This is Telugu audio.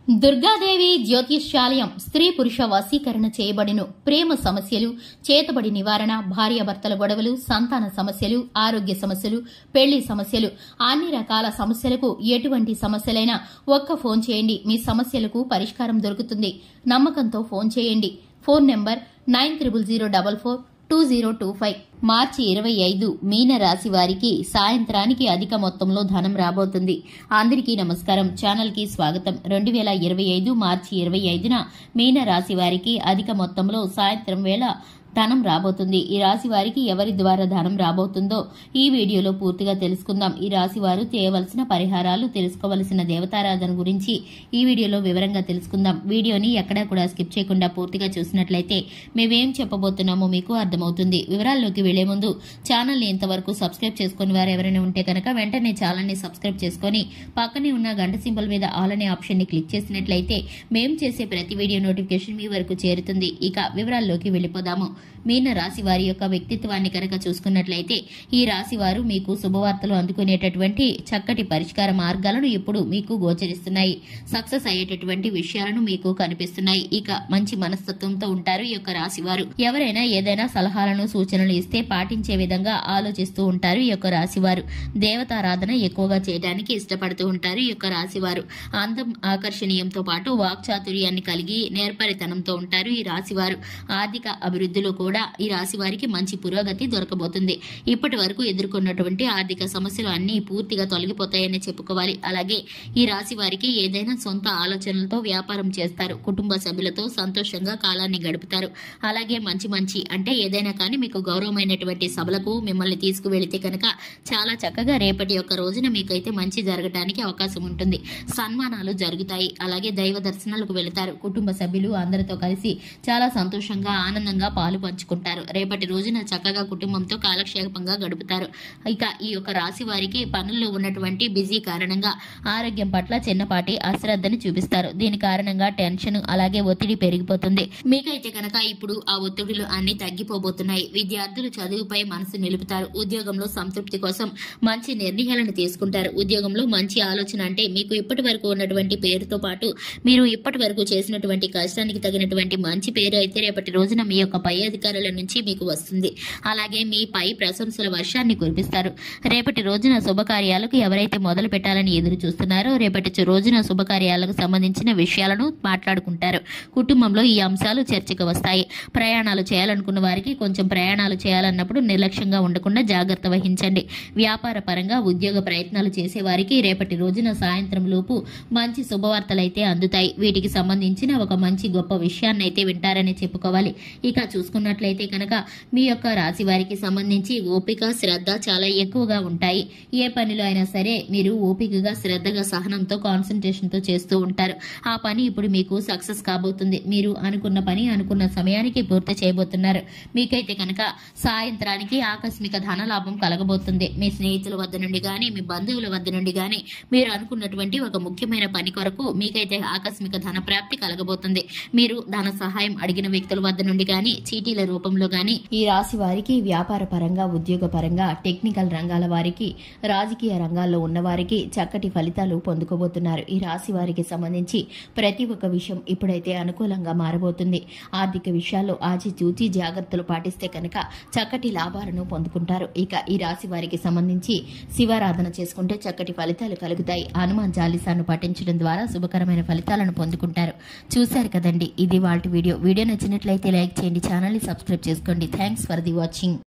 దుర్గాదేవి జ్యోతిష్యాలయం స్త్రీ పురుష వశీకరణ చేయబడిను. ప్రేమ సమస్యలు, చేతబడి నివారణ, భార్యాభర్తల గొడవలు, సంతాన సమస్యలు, ఆరోగ్య సమస్యలు, పెళ్లి సమస్యలు, అన్ని రకాల సమస్యలకు ఎటువంటి సమస్యలైనా ఒక్క ఫోన్ చేయండి, మీ సమస్యలకు పరిష్కారం దొరుకుతుంది. నమ్మకంతో ఫోన్ చేయండి. Phone number 9000442025. మార్చి 25 మీన రాశి వారికి సాయంత్రానికి అధిక మొత్తంలో ధనం రాబోతుంది. అందరికీ నమస్కారం. ఛానల్ కి స్వాగతం. 2025 మార్చి 25న మీన రాశి వారికి అధిక మొత్తంలో సాయంత్రం వేళ ధనం రాబోతుంది. ఈ రాశి వారికి ఎవరి ద్వారా ధనం రాబోతుందో ఈ వీడియోలో పూర్తిగా తెలుసుకుందాం. ఈ రాశి వారు చేయవలసిన పరిహారాలు, తెలుసుకోవలసిన దేవతారాధన గురించి ఈ వీడియోలో వివరంగా తెలుసుకుందాం. వీడియోని ఎక్కడా కూడా స్కిప్ చేయకుండా పూర్తిగా చూసినట్లయితే మేమేం చెప్పబోతున్నామో మీకు అర్థమవుతుంది. వివరాల్లోకి వెళ్లే ముందు ఛానల్ ని ఇంతవరకు సబ్స్క్రైబ్ చేసుకుని వారు ఎవరైనా ఉంటే కనుక వెంటనే ఛానల్ ని సబ్స్క్రైబ్ చేసుకుని పక్కనే ఉన్న గంట సింబల్ మీద ఆల్ అనే ఆప్షన్ ని క్లిక్ చేసినట్లయితే మేం చేసే ప్రతి వీడియో నోటిఫికేషన్ మీ వరకు చేరుతుంది. ఇక వివరాల్లోకి వెళ్లిపోదాము. మీన రాశి వారి యొక్క వ్యక్తిత్వాన్ని కనుక చూసుకున్నట్లయితే ఈ రాశి వారు మీకు శుభవార్తలు అందుకునేటటువంటి చక్కటి పరిష్కార మార్గాలను ఇప్పుడు మీకు గోచరిస్తున్నాయి. సక్సెస్ అయ్యేటటువంటి విషయాలను మీకు కనిపిస్తున్నాయి. ఇక మంచి మనస్తత్వంతో ఉంటారు ఈ యొక్క రాశి వారు. ఎవరైనా ఏదైనా సలహాలను, సూచనలు ఇస్తే పాటించే విధంగా ఆలోచిస్తూ ఉంటారు ఈ యొక్క రాశి వారు. దేవతారాధన ఎక్కువగా చేయడానికి ఇష్టపడుతూ ఉంటారు ఈ యొక్క రాశి వారు. అందం, ఆకర్షణీయంతో పాటు వాక్చాతుర్యాన్ని కలిగి నేర్పరితనంతో ఉంటారు ఈ రాశి వారు. ఆర్థిక అభివృద్ధిలో కూడా ఈ రాశి వారికి మంచి పురోగతి దొరకబోతుంది. ఇప్పటి వరకు ఎదుర్కొన్నటువంటి ఆర్థిక సమస్యలు అన్ని పూర్తిగా తొలగిపోతాయని చెప్పుకోవాలి. అలాగే ఈ రాశి వారికి ఏదైనా సొంత ఆలోచనలతో వ్యాపారం చేస్తారు. కుటుంబ సభ్యులతో సంతోషంగా కాలాన్ని గడుపుతారు. అలాగే మంచి అంటే ఏదైనా కానీ మీకు గౌరవమైనటువంటి సభలకు మిమ్మల్ని తీసుకువెళితే కనుక చాలా చక్కగా రేపటి యొక్క రోజున మీకైతే మంచి జరగడానికి అవకాశం ఉంటుంది. సన్మానాలు జరుగుతాయి. అలాగే దైవ దర్శనాలకు వెళతారు. కుటుంబ సభ్యులు అందరితో కలిసి చాలా సంతోషంగా, ఆనందంగా పాలు పంచుకుంటారు. రేపటి రోజున చక్కగా కుటుంబంతో కాలక్షేపంగా గడుపుతారు. ఇక ఈ యొక్క రాశి వారికి పనుల్లో ఉన్నటువంటి బిజీ కారణంగా ఆరోగ్యం పట్ల చిన్నపాటి అశ్రద్ధని చూపిస్తారు. దీని కారణంగా టెన్షన్, అలాగే ఒత్తిడి పెరిగిపోతుంది. మీకైతే కనుక ఇప్పుడు ఆ ఒత్తిడిలు అన్ని తగ్గిపోబోతున్నాయి. విద్యార్థులు చదువుపై మనసు నిలుపుతారు. ఉద్యోగంలో సంతృప్తి కోసం మంచి నిర్ణయాలను తీసుకుంటారు. ఉద్యోగంలో మంచి ఆలోచన అంటే మీకు ఇప్పటి వరకు ఉన్నటువంటి పేరుతో పాటు మీరు ఇప్పటి వరకు చేసినటువంటి కష్టానికి తగినటువంటి మంచి పేరు అయితే రేపటి రోజున మీ యొక్క పై అధికారుల నుంచి మీకు వస్తుంది. అలాగే మీ పై ప్రశంసల వర్షాన్ని కురిపిస్తారు. రేపటి రోజున శుభకార్యాలకు ఎవరైతే మొదలు పెట్టాలని ఎదురు చూస్తున్నారో రేపటి రోజున శుభకార్యాలకు సంబంధించిన విషయాలను మాట్లాడుకుంటారు. కుటుంబంలో ఈ అంశాలు చర్చకు వస్తాయి. ప్రయాణాలు చేయాలనుకున్న వారికి కొంచెం ప్రయాణాలు చేయాలన్నప్పుడు నిర్లక్ష్యంగా ఉండకుండా జాగ్రత్త వహించండి. వ్యాపార పరంగా ఉద్యోగ ప్రయత్నాలు చేసే వారికి రేపటి రోజున సాయంత్రం లోపు మంచి శుభవార్తలైతే అందుతాయి. వీటికి సంబంధించిన ఒక మంచి గొప్ప విషయాన్ని అయితే వింటారని చెప్పుకోవాలి. ఇక చూసుకున్నట్లయితే కనుక మీ యొక్క రాశి వారికి సంబంధించి ఓపిక, శ్రద్ధ చాలా ఎక్కువగా ఉంటాయి. ఏ పనిలో అయినా సరే మీరు ఓపికగా, శ్రద్ధగా, సహనంతో, కాన్సన్ట్రేషన్ తో చేస్తూ ఉంటారు. ఆ పని ఇప్పుడు మీకు సక్సెస్ కాబోతుంది. మీరు అనుకున్న పని అనుకున్న సమయానికి పూర్తి చేయబోతున్నారు. మీకైతే కనుక సాయంత్రానికి ఆకస్మిక ధన లాభం కలగబోతుంది. మీ స్నేహితుల వద్ద నుండి గాని, మీ బంధువుల వద్ద నుండి గాని మీరు అనుకున్నటువంటి ఒక ముఖ్యమైన పని కొరకు మీకైతే ఆకస్మిక ధన ప్రాప్తి కలగబోతుంది. మీరు ధన సహాయం అడిగిన వ్యక్తుల వద్ద నుండి గాని, చీటీల రూపంలో గాని ఈ రాశి వారికి వ్యాపార పరంగా, ఉద్యోగ పరంగా, టెక్నికల్ రంగాల వారికి, రాజకీయ రంగాల్లో ఉన్న వారికి చక్కటి ఫలితాలు పొందుకోబోతున్నారు. ఈ రాశి వారికి సంబంధించి ప్రతి ఒక్క విషయం ఇప్పుడైతే అనుకూలంగా మారబోతుంది. ఆర్థిక విషయాల్లో ఆచితూచి జాగ్రత్తలు పాటిస్తే కనుక చక్కటి లాభాలను పొందుకుంటారు. ఇక ఈ రాశి వారికి సంబంధించి శివారాధన చేసుకుంటే చక్కటి ఫలితాలు కలుగుతాయి. హనుమాన్ చాలీసాను పఠించడం ద్వారా శుభకరమైన ఫలితాలను పొందుకుంటారు. చూశారు కదండి, ఇది వాటి వీడియో. వీడియో నచ్చినట్లయితే లైక్ చేయండి, ఛానల్ ని సబ్స్క్రైబ్ చేసుకోండి. Thanks for the watching.